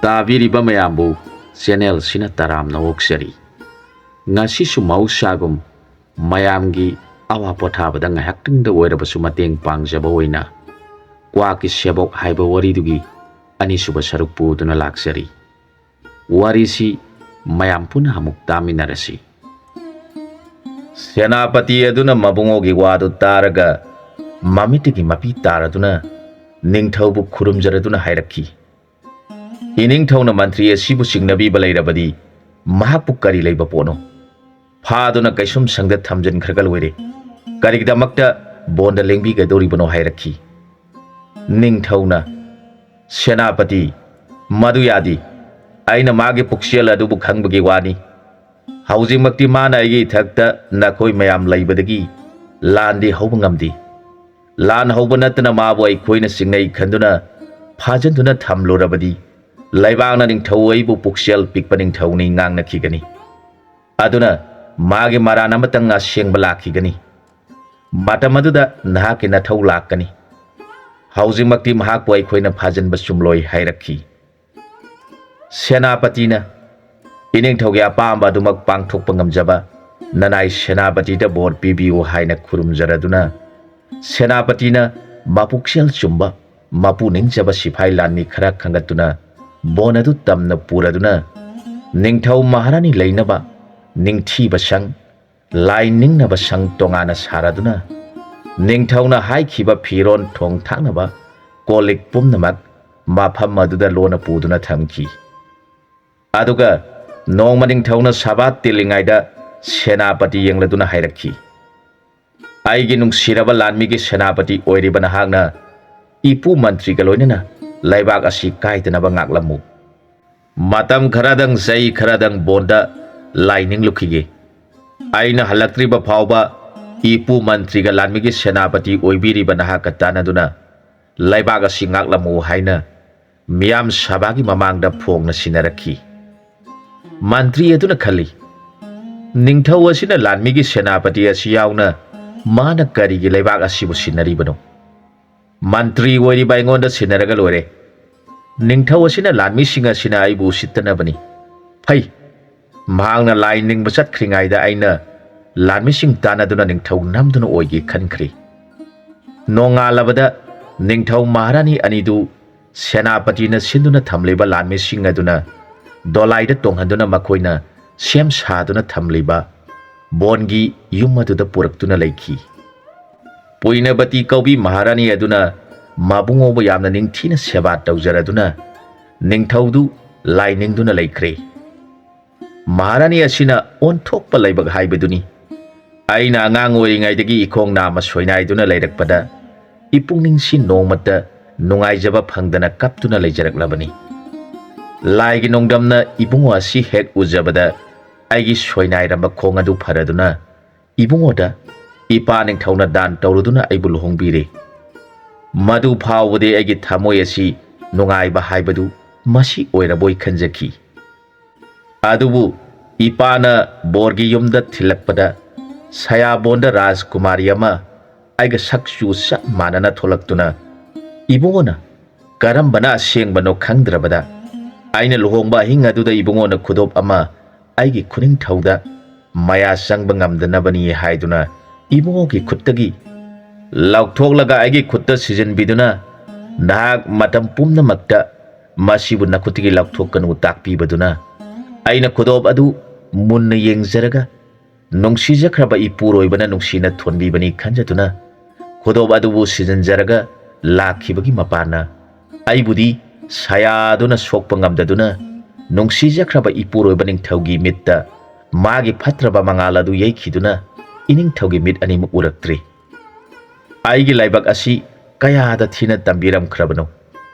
ꯇꯥꯕꯤꯔꯤꯕ ꯃꯌꯥꯝꯕꯨ ꯆꯦꯅꯦꯜ ꯁꯤꯅ ꯇꯔꯥꯝꯅ ꯑꯣꯛꯆꯔꯤ꯫ ꯉꯁꯤꯁꯨ ꯃꯍꯧꯁꯥꯒꯨꯝ ꯃꯌꯥꯝꯒꯤ ꯑꯋꯥ ꯄꯣꯊꯥꯕꯗ ꯉꯥꯏꯍꯥꯛꯇꯪꯗ ꯑꯣꯏꯔꯕꯁꯨ ꯃꯇꯦꯡ ꯄꯥꯡꯖꯕ ꯑꯣꯏꯅ ꯀ꯭ꯋꯥꯛꯀꯤ ꯁꯦꯕꯣꯛ ꯍꯥꯏꯕ ꯋꯥꯔꯤꯗꯨꯒꯤ ꯑꯅꯤꯁꯨꯕ ꯁꯔꯨꯛ ꯄꯨꯗꯨꯅ ꯂꯥꯛꯆꯔꯤ꯫ ꯋꯥꯔꯤꯁꯤ ꯃꯌꯥꯝ ꯄꯨꯟꯅ ꯑꯃꯨꯛ ꯇꯥꯃꯤꯟꯅꯔꯁꯤ꯫ ꯁꯦꯅꯥꯄꯇꯤ ꯑꯗꯨꯅ ꯃꯕꯨꯡꯉꯣꯒꯤ ꯋꯥꯗꯨ ꯇꯥꯔꯒ ꯃꯃꯤꯠꯇꯒꯤ ꯃꯄꯤ ꯇꯥꯔꯗꯨꯅ ꯅꯤꯡꯊꯧꯕꯨ ꯈꯨꯔꯨꯝꯖꯔꯗꯨꯅ ꯍꯥꯏꯔꯛꯈꯤ, ꯏꯅꯤꯡꯊꯧꯅ ꯃꯟꯇ꯭ꯔꯤ ꯑꯁꯤꯕꯨ ꯆꯤꯡꯅꯕꯤꯕ ꯂꯩꯔꯕꯗꯤ ꯃꯍꯥꯛꯄꯨ ꯀꯔꯤ ꯂꯩꯕ ꯄꯣꯠꯅꯣ? ꯐꯥꯗꯨꯅ ꯀꯩꯁꯨꯝ ꯁꯪꯗ ꯊꯝꯖꯤꯟꯈ꯭ꯔꯒ ꯂꯣꯏꯔꯦ, ꯀꯔꯤꯒꯤꯗꯃꯛꯇ ꯕꯣꯟꯗ ꯂꯦꯡꯕꯤꯒꯗꯧꯔꯤꯕꯅꯣ ꯍꯥꯏꯔꯛꯈꯤ꯫ ꯅꯤꯡꯊꯧꯅ, ꯁꯦꯅꯥꯄꯇꯤ, ꯃꯗꯨ ꯌꯥꯗꯦ, ꯑꯩꯅ ꯃꯥꯒꯤ ꯄꯨꯛꯆꯦꯜ ꯑꯗꯨꯕꯨ ꯈꯪꯕꯒꯤ ꯋꯥꯅꯤ꯫ ꯍꯧꯖꯤꯛꯃꯛꯇꯤ ꯃꯥꯅ ꯑꯩꯒꯤ ꯏꯊꯛꯇ ꯅꯈꯣꯏ ꯃꯌꯥꯝ ꯂꯩꯕꯗꯒꯤ ꯂꯥꯟꯗꯤ ꯍꯧꯕ ꯉꯝꯗꯦ꯫ ꯂꯥꯟ ꯍꯧꯕ ꯅꯠꯇꯅ ꯃꯥꯕꯨ ꯑꯩꯈꯣꯏꯅ ꯆꯤꯡꯅꯩ ꯈꯟꯗꯨꯅ ꯐꯥꯖꯤꯟꯗꯨꯅ ꯊꯝꯂꯨꯔꯕꯗꯤ ꯂꯩꯕꯥꯛꯅ ꯅꯤꯡꯊꯧ ꯑꯩꯕꯨ ꯄꯨꯛꯆꯦꯜ ꯄꯤꯛꯄ ꯅꯤꯡꯊꯧꯅꯤ ꯉꯥꯡꯅꯈꯤꯒꯅꯤ꯫ ꯑꯗꯨꯅ ꯃꯥꯒꯤ ꯃꯔꯥꯟ ꯑꯃꯇꯪ ꯑꯁꯦꯡꯕ ꯂꯥꯛꯈꯤꯒꯅꯤ꯫ ꯃꯇꯝ ꯑꯗꯨꯗ ꯅꯍꯥꯛꯀꯤ ꯅꯊꯧ ꯂꯥꯛꯀꯅꯤ꯫ ꯍꯧꯖꯤꯛꯃꯛꯇꯤ ꯃꯍꯥꯛꯄꯨ ꯑꯩꯈꯣꯏꯅ ꯐꯥꯖꯤꯟꯕ ꯆꯨꯝꯂꯣꯏ ꯍꯥꯏꯔꯛꯈꯤ꯫ ꯁꯦꯅꯥꯄꯇꯤꯅ, ꯏꯅꯤꯡꯊꯧꯒꯤ ꯑꯄꯥꯝꯕ ꯑꯗꯨꯃꯛ ꯄꯥꯡꯊꯣꯛꯄ ꯉꯝꯖꯕ ꯅꯅꯥꯏ ꯁꯦꯅꯥꯄꯇꯤꯗ ꯕꯣꯔ ꯄꯤꯕꯤꯌꯨ ꯍꯥꯏꯅ ꯈꯨꯔꯨꯝꯖꯔꯗꯨꯅ ꯁꯦꯅꯥꯄꯇꯤꯅ ꯃꯄꯨꯛꯆꯦꯜ ꯆꯨꯝꯕ ꯃꯄꯨ ꯅꯤꯡꯖꯕ ꯁꯤꯐꯥꯏ ꯂꯥꯟꯃꯤ ꯈꯔ ꯈꯟꯒꯠꯇꯨꯅ ꯕꯣꯟ ꯑꯗꯨ ꯇꯝꯅ ꯄꯨꯔꯗꯨꯅ ꯅꯤꯡꯊꯧ ꯃꯍꯥꯔꯥꯅꯤ ꯂꯩꯅꯕ ꯅꯤꯡꯊꯤꯕ ꯁꯪ, ꯂꯥꯏ ꯅꯤꯡꯅꯕ ꯁꯪ ꯇꯣꯉꯥꯟꯅ ꯁꯥꯔꯗꯨꯅ ꯅꯤꯡꯊꯧꯅ ꯍꯥꯏꯈꯤꯕ ꯐꯤꯔꯣꯟ ꯊꯣꯡ ꯊꯥꯛꯅꯕ ꯀꯣꯜꯂꯤꯛ ꯄꯨꯝꯅꯃꯛ ꯃꯐꯝ ꯑꯗꯨꯗ ꯂꯣꯟꯅ ꯄꯨꯗꯨꯅ ꯊꯝꯈꯤ꯫ ꯑꯗꯨꯒ ꯅꯣꯡꯃ ꯅꯤꯡꯊꯧꯅ ꯁꯚꯥ ꯇꯤꯜꯂꯤꯉꯩꯗ ꯁꯦꯅꯥꯄꯇꯤ ꯌꯦꯡꯂꯗꯨꯅ ꯍꯥꯏꯔꯛꯈꯤ, ꯑꯩꯒꯤ ꯅꯨꯡꯁꯤꯔꯕ ꯂꯥꯟꯃꯤꯒꯤ ꯁꯦꯅꯥꯄꯇꯤ ꯑꯣꯏꯔꯤꯕ ꯅꯍꯥꯛꯅ ꯏꯄꯨ ꯃꯟꯇ꯭ꯔꯤꯒ ꯂꯣꯏꯅꯅ ꯂꯩꯕꯥꯛ ꯑꯁꯤ ꯀꯥꯏꯗꯅꯕ ꯉꯥꯛꯂꯝꯃꯨ꯫ ꯃꯇꯝ ꯈꯔꯗꯪ ꯆꯍꯤ ꯈꯔꯗꯪ ꯕꯣꯟꯗ ꯂꯥꯏ ꯅꯤꯡꯂꯨꯈꯤꯒꯦ꯫ ꯑꯩꯅ ꯍꯜꯂꯛꯇ꯭ꯔꯤꯕ ꯐꯥꯎꯕ ꯏꯄꯨ ꯃꯟꯇ꯭ꯔꯤꯒ ꯂꯥꯟꯃꯤꯒꯤ ꯁꯦꯅꯥꯄꯇꯤ ꯑꯣꯏꯕꯤꯔꯤꯕ ꯅꯍꯥꯛꯀ ꯇꯥꯟꯅꯗꯨꯅ ꯂꯩꯕꯥꯛ ꯑꯁꯤ ꯉꯥꯛꯂꯝꯃꯨ ꯍꯥꯏꯅ ꯃꯤꯌꯥꯝ ꯁꯚꯥꯒꯤ ꯃꯃꯥꯡꯗ ꯐꯣꯡꯅ ꯁꯤꯟꯅꯔꯛꯈꯤ꯫ ꯃꯟꯇ꯭ꯔꯤ ꯑꯗꯨꯅ ꯈꯜꯂꯤ, ꯅꯤꯡꯊꯧ ꯑꯁꯤꯅ ꯂꯥꯟꯃꯤꯒꯤ ꯁꯦꯅꯥꯄꯇꯤ ꯑꯁꯤ ꯌꯥꯎꯅ ꯃꯥꯅ ꯀꯔꯤꯒꯤ ꯂꯩꯕꯥꯛ ꯑꯁꯤꯕꯨ ꯁꯤꯟꯅꯔꯤꯕꯅꯣ? ꯃꯟꯇ꯭ꯔꯤ ꯑꯣꯏꯔꯤꯕ ꯑꯩꯉꯣꯟꯗ ꯁꯤꯟꯅꯔꯒ ꯂꯣꯏꯔꯦ꯫ ꯅꯤꯡꯊꯧ ꯑꯁꯤꯅ ꯂꯥꯟꯃꯤꯁꯤꯡ ꯑꯁꯤꯅ ꯑꯩꯕꯨ ꯎꯁꯤꯠꯇꯅꯕꯅꯤ꯫ ꯐꯩ, ꯃꯍꯥꯛꯅ ꯂꯥꯏ ꯅꯤꯡꯕ ꯆꯠꯈ꯭ꯔꯤꯉꯩꯗ ꯑꯩꯅ ꯂꯥꯟꯃꯤꯁꯤꯡ ꯇꯥꯟꯅꯗꯨꯅ ꯅꯤꯡꯊꯧ ꯅꯝꯗꯨꯅ ꯑꯣꯏꯒꯦ ꯈꯟꯈ꯭ꯔꯦ꯫ ꯅꯣꯡꯉꯥꯜꯂꯕꯗ ꯅꯤꯡꯊꯧ ꯃꯍꯥꯔꯥꯅꯤ ꯑꯅꯤꯗꯨ ꯁꯦꯅꯥꯄꯇꯤꯅ ꯁꯤꯟꯗꯨꯅ ꯊꯝꯂꯤꯕ ꯂꯥꯟꯃꯤꯁꯤꯡ ꯑꯗꯨꯅ ꯗꯣꯂꯥꯏꯗ ꯇꯣꯡꯍꯟꯗꯨꯅ ꯃꯈꯣꯏꯅ ꯁꯦꯝ ꯁꯥꯗꯨꯅ ꯊꯝꯂꯤꯕ ꯕꯣꯟꯒꯤ ꯌꯨꯝ ꯑꯗꯨꯗ ꯄꯨꯔꯛꯇꯨꯅ ꯂꯩꯈꯤ꯫ ꯄꯨꯏꯅꯕꯇꯤ ꯀꯧꯕꯤ ꯃꯍꯥꯔꯥꯅꯤ ꯑꯗꯨꯅ ꯃꯕꯨꯡꯉꯣꯕꯨ ꯌꯥꯝꯅ ꯅꯤꯡꯊꯤꯅ ꯁꯦꯕꯥ ꯇꯧꯖꯔꯗꯨꯅ ꯅꯤꯡꯊꯧꯗꯨ ꯂꯥꯏ ꯅꯤꯡꯗꯨꯅ ꯂꯩꯈ꯭ꯔꯦ꯫ ꯃꯍꯥꯔꯥꯅꯤ ꯑꯁꯤꯅ ꯑꯣꯟꯊꯣꯛꯄ ꯂꯥꯏꯕꯛ ꯍꯥꯏꯕꯗꯨꯅꯤ꯫ ꯑꯩꯅ ꯑꯉꯥꯡ ꯑꯣꯏꯔꯤꯉꯩꯗꯒꯤ ꯏꯈꯣꯡ ꯅꯥꯝꯃ ꯁꯣꯏꯅꯥꯏꯗꯨꯅ ꯂꯩꯔꯛꯄꯗ ꯏꯄꯨꯛꯅꯤꯡꯁꯤ ꯅꯣꯡꯃꯇ ꯅꯨꯡꯉꯥꯏꯖꯕ ꯐꯪꯗꯅ ꯀꯞꯇꯨꯅ ꯂꯩꯖꯔꯛꯂꯕꯅꯤ꯫ ꯂꯥꯏꯒꯤ ꯅꯣꯡꯗꯝꯅ ꯏꯕꯨꯡꯉꯣ ꯑꯁꯤ ꯍꯦꯛ ꯎꯖꯕꯗ ꯑꯩꯒꯤ ꯁꯣꯏꯅꯥꯏꯔꯝꯕ ꯈꯣꯡ ꯑꯗꯨ ꯐꯔꯗꯨꯅ ꯏꯕꯨꯡꯉꯣꯗ ꯏꯄꯥ ꯅꯤꯡꯊꯧꯅ ꯗꯥꯟ ꯇꯧꯔꯗꯨꯅ ꯑꯩꯕꯨ ꯂꯨꯍꯣꯡꯕꯤꯔꯦ꯫ ꯃꯗꯨ ꯐꯥꯎꯕꯗꯤ ꯑꯩꯒꯤ ꯊꯃꯣꯏ ꯑꯁꯤ ꯅꯨꯡꯉꯥꯏꯕ ꯍꯥꯏꯕꯗꯨ ꯃꯁꯤ ꯑꯣꯏꯔꯕꯣꯏ ꯈꯟꯖꯈꯤ꯫ ꯑꯗꯨꯕꯨ ꯏꯄꯥꯅ ꯕꯣꯔꯒꯤ ꯌꯨꯝꯗ ꯊꯤꯜꯂꯛꯄꯗ ꯁꯌꯥꯕꯣꯟꯗ ꯔꯥꯖꯀꯨꯃꯥꯔꯤ ꯑꯃ ꯑꯩꯒ ꯁꯛꯆꯨ ꯆꯞ ꯃꯥꯟꯅꯅ ꯊꯣꯛꯂꯛꯇꯨꯅ ꯏꯕꯨꯡꯉꯣꯅ ꯀꯔꯝꯕꯅ ꯑꯁꯦꯡꯕꯅꯣ ꯈꯪꯗ꯭ꯔꯕꯗ ꯑꯩꯅ ꯂꯨꯍꯣꯡꯕ ꯑꯍꯤꯡ ꯑꯗꯨꯗ ꯏꯕꯨꯡꯉꯣꯅ ꯈꯨꯗꯣꯞ ꯑꯃ ꯑꯩꯒꯤ ꯈꯨꯅꯤꯡꯊꯧꯗ ꯃꯌꯥ ꯆꯪꯕ ꯉꯝꯗꯅꯕꯅꯤ ꯍꯥꯏꯗꯨꯅ ꯏꯕꯨꯡꯉꯣꯒꯤ ꯈꯨꯠꯇꯒꯤ ꯂꯧꯊꯣꯛꯂꯒ ꯑꯩꯒꯤ ꯈꯨꯠꯇ ꯁꯤꯖꯤꯟꯕꯤꯗꯨꯅ ꯅꯍꯥꯛ ꯃꯇꯝ ꯄꯨꯝꯅꯃꯛꯇ ꯃꯁꯤꯕꯨ ꯅꯈꯨꯠꯇꯒꯤ ꯂꯧꯊꯣꯛꯀꯅꯨ ꯇꯥꯛꯄꯤꯕꯗꯨꯅ ꯑꯩꯅ ꯈꯨꯗꯣꯞ ꯑꯗꯨ ꯃꯨꯟꯅ ꯌꯦꯡꯖꯔꯒ ꯅꯨꯡꯁꯤꯖꯈ꯭ꯔꯕ ꯏꯄꯨꯔꯣꯏꯕꯅ ꯅꯨꯡꯁꯤꯅ ꯊꯣꯟꯕꯤꯕꯅꯤ ꯈꯟꯖꯗꯨꯅ ꯈꯨꯗꯣꯞ ꯑꯗꯨꯕꯨ ꯁꯤꯖꯤꯟꯖꯔꯒ ꯂꯥꯛꯈꯤꯕꯒꯤ ꯃꯄꯥꯟꯅ ꯑꯩꯕꯨꯗꯤ ꯁꯌꯥꯗꯨꯅ ꯁꯣꯛꯄ ꯉꯝꯗꯗꯨꯅ ꯅꯨꯡꯁꯤꯖꯈ꯭ꯔꯕ ꯏꯄꯨꯔꯣꯏꯕ ꯅꯤꯡꯊꯧꯒꯤ ꯃꯤꯠꯇ ꯃꯥꯒꯤ ꯐꯠꯇ꯭ꯔꯕ ꯃꯉꯥꯜ ꯑꯗꯨ ꯌꯩꯈꯤꯗꯨꯅ ꯏꯅꯤꯡꯊꯧꯒꯤ ꯃꯤꯠ ꯑꯅꯤꯃꯛ ꯎꯔꯛꯇ꯭ꯔꯦ꯫ ꯑꯩꯒꯤ ꯂꯥꯏꯕꯛ ꯑꯁꯤ ꯀꯌꯥꯗ ꯊꯤꯅ ꯇꯝꯕꯤꯔꯝꯈ꯭ꯔꯕꯅꯣ!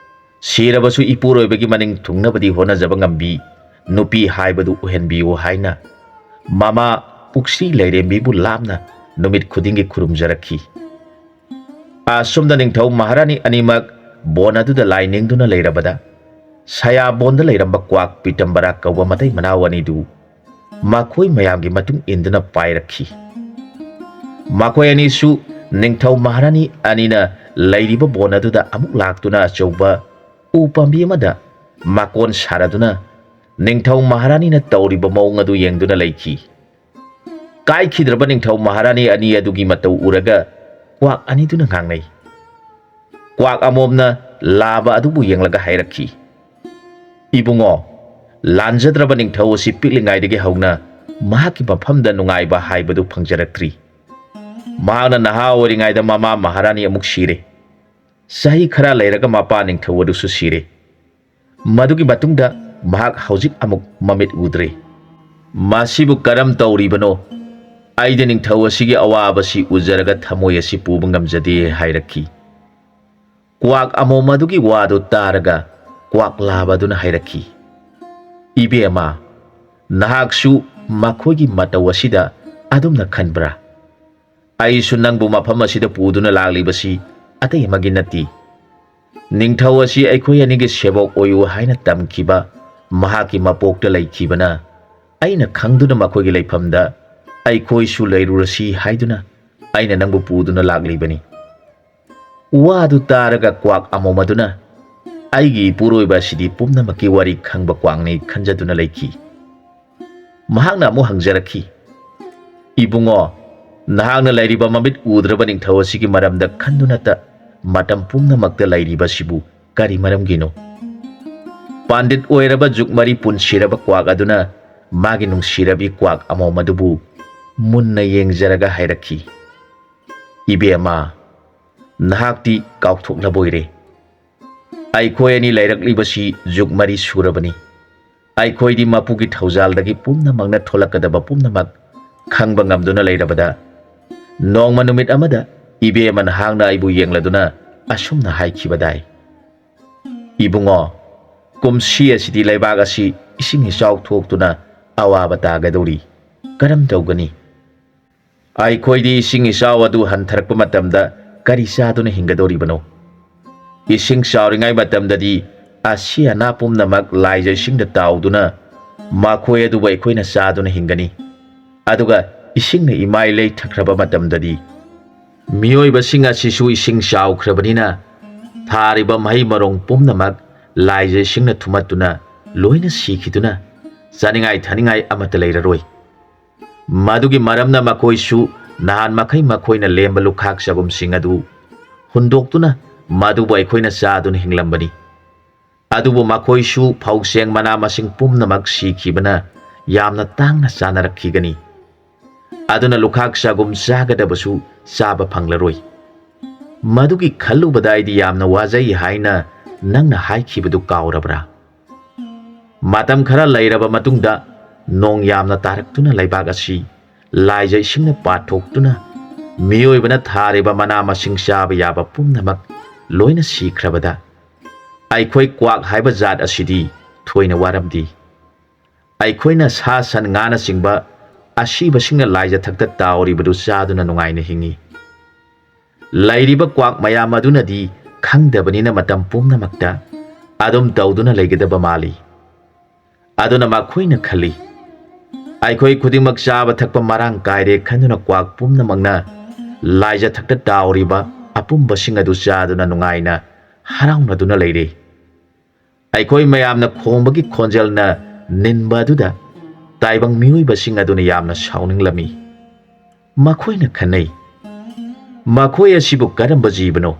ꯁꯤꯔꯕꯁꯨ ꯏꯄꯨꯔꯣꯏꯕꯒꯤ ꯃꯅꯤꯡ ꯊꯨꯡꯅꯕꯗꯤ ꯍꯣꯠꯅꯖꯕ ꯉꯝꯕꯤ ꯅꯨꯄꯤ ꯍꯥꯏꯕꯗꯨ ꯑꯣꯏꯍꯟꯕꯤꯌꯨ ꯍꯥꯏꯅ ꯃꯃꯥ ꯄꯨꯛꯁꯤ ꯂꯩꯔꯦꯝꯕꯤꯕꯨ ꯂꯥꯞꯅ ꯅꯨꯃꯤꯠ ꯈꯨꯗꯤꯡꯒꯤ ꯈꯨꯔꯨꯝꯖꯔꯛꯈꯤ꯫ ꯑꯁꯨꯝꯅ ꯅꯤꯡꯊꯧ ꯃꯍꯥꯔꯥꯅꯤ ꯑꯅꯤꯃꯛ ꯕꯣꯟ ꯑꯗꯨꯗ ꯂꯥꯏ ꯅꯤꯡꯗꯨꯅ ꯂꯩꯔꯕꯗ ꯁꯌꯥꯕꯣꯟꯗ ꯂꯩꯔꯝꯕ ꯀ꯭ꯋꯥꯛ ꯄꯤꯇꯝꯕꯔꯥ ꯀꯧꯕ ꯃꯇꯩ ꯃꯅꯥꯎ ꯑꯅꯤꯗꯨ ꯃꯈꯣꯏ ꯃꯌꯥꯝꯒꯤ ꯃꯇꯨꯡ ꯏꯟꯗꯨꯅ ꯄꯥꯏꯔꯛꯈꯤ꯫ ꯃꯈꯣꯏ ꯑꯅꯤꯁꯨ ꯅꯤꯡꯊꯧ ꯃꯍꯥꯔꯥꯅꯤ ꯑꯅꯤꯅ ꯂꯩꯔꯤꯕ ꯕꯣꯟ ꯑꯗꯨꯗ ꯑꯃꯨꯛ ꯂꯥꯛꯇꯨꯅ ꯑꯆꯧꯕ ꯎ ꯄꯥꯝꯕꯤ ꯑꯃꯗ makon saraduna Ningthau Maharani tawriba mawng adu yengduna leiki kai khidraba Ningthau Maharani ani adugi matau uraga Kwak ani duna ngangnai Kwak amomna laba adubu yenglaga hairakhi Ibungo lanjadraba Ningthau asi piklingaidagi hauna mahaki mafamda nungaiba haibadu phangjarakri mahana naha oringaida mama Maharani amuk sire sahi khara leiraga mapa Ningthau adu su sire madugi batungda mahak haujik amuk mamit udre masibu karam tawribano aide Ningthau asigi awaba si ujaraga thamoi asi puba ngamjade hairakhi Kwak amomadugi wadu taraga Kwak labaduna hairakhi Ibema nahaksu makhogi mataw asida adumna khanbra aisu nangbu mafam asida puduna laglibasi atay maginati Ningthau asi aikhoi anigi sebok oyu haina tamkiba mahaki mapokta laikibana aina khangduna makhogi laifamda aikhoi su leirurasi haiduna aina nangbu puduna laglibani wadu taraga Kwak amomaduna aigi puroiba sidi pumnamaki wari khangba Kwakni khanjaduna laiki mahakna amu hangjarakhi Ibungo nahakna lairiba mamit udraba Ningthau asigi maramda khandunata matam pumnamakta lairiba sibu kari maramgino Pandit oiraba jukmari punsiraba Kwak aduna magi nungsirabi Kwak amomadubu munna yengjaraga hairakhi Ibema nahakti kaukthoknaboire aikhoi ani lairaklibashi jukmari surabani aikhoi di mapugi thaujaldagi pumnamangna tholakadaba pumnamak khangba ngamduna leirabada nongma numit amada Ibema nahangna aibu yengladuna asumna haikhibadai Ibungo kumsi asidi laibag asi ising isau thoktuna awaba tagadori karam tawgani aikhoi di ising isau adu hantharakpa matamda kari saduna hingadori bano ising sauringai matamdadi asia na pumnamak laija isingda tauduna makhoi aduba aikhoina saduna hingani aduga isingna imai lei thakraba matamdadi mioiba singa sisu ising saukhrabanina thariba mai marong pumnamak laija isingna thumatuna loina sikhiduna saningai thaningai amata leiraroi madugi maramna makhoisu nahan makhai makhoina lemba lukhak sagum singadu hundoktuna madubu aikhoina saduna hinglambani adubu makhoisu phauseng mana masing pumnamak sikhibana yamna tangna sanarakhigani aduna lukhak sagum sagadabasu saba phanglaroi madugi khallubada aidi yamna wajai haina nangna haikhibadu kaurabra matam khara lairaba matungda nong yamna taraktuna laibag asi laija isingna pathoktuna mioibana thariba mana masing saba yaba pumnamak loina sikhrabada aikhoi Kwak haiba jat asidi thoina waramdi aikhoina sa san ngana singba asiba singa laija thakta tauribadu saduna nungaina hingi lairiba Kwak mayam adunadi khangdabanina matam pumnamakta adum tawduna leigedaba mali aduna makhoina khali aikhoi khudingmak chaba thakpa marang kaire khanduna Kwak pumnamakna laija thakta tauriba apumba singa du chaduna nungaina haraunaduna leire aikhoi mayamna khombagi khonjelna ninba duda taibang miyoiba singa duna yamna sauninglami makhoina khanai makhoi asibu karamba jibano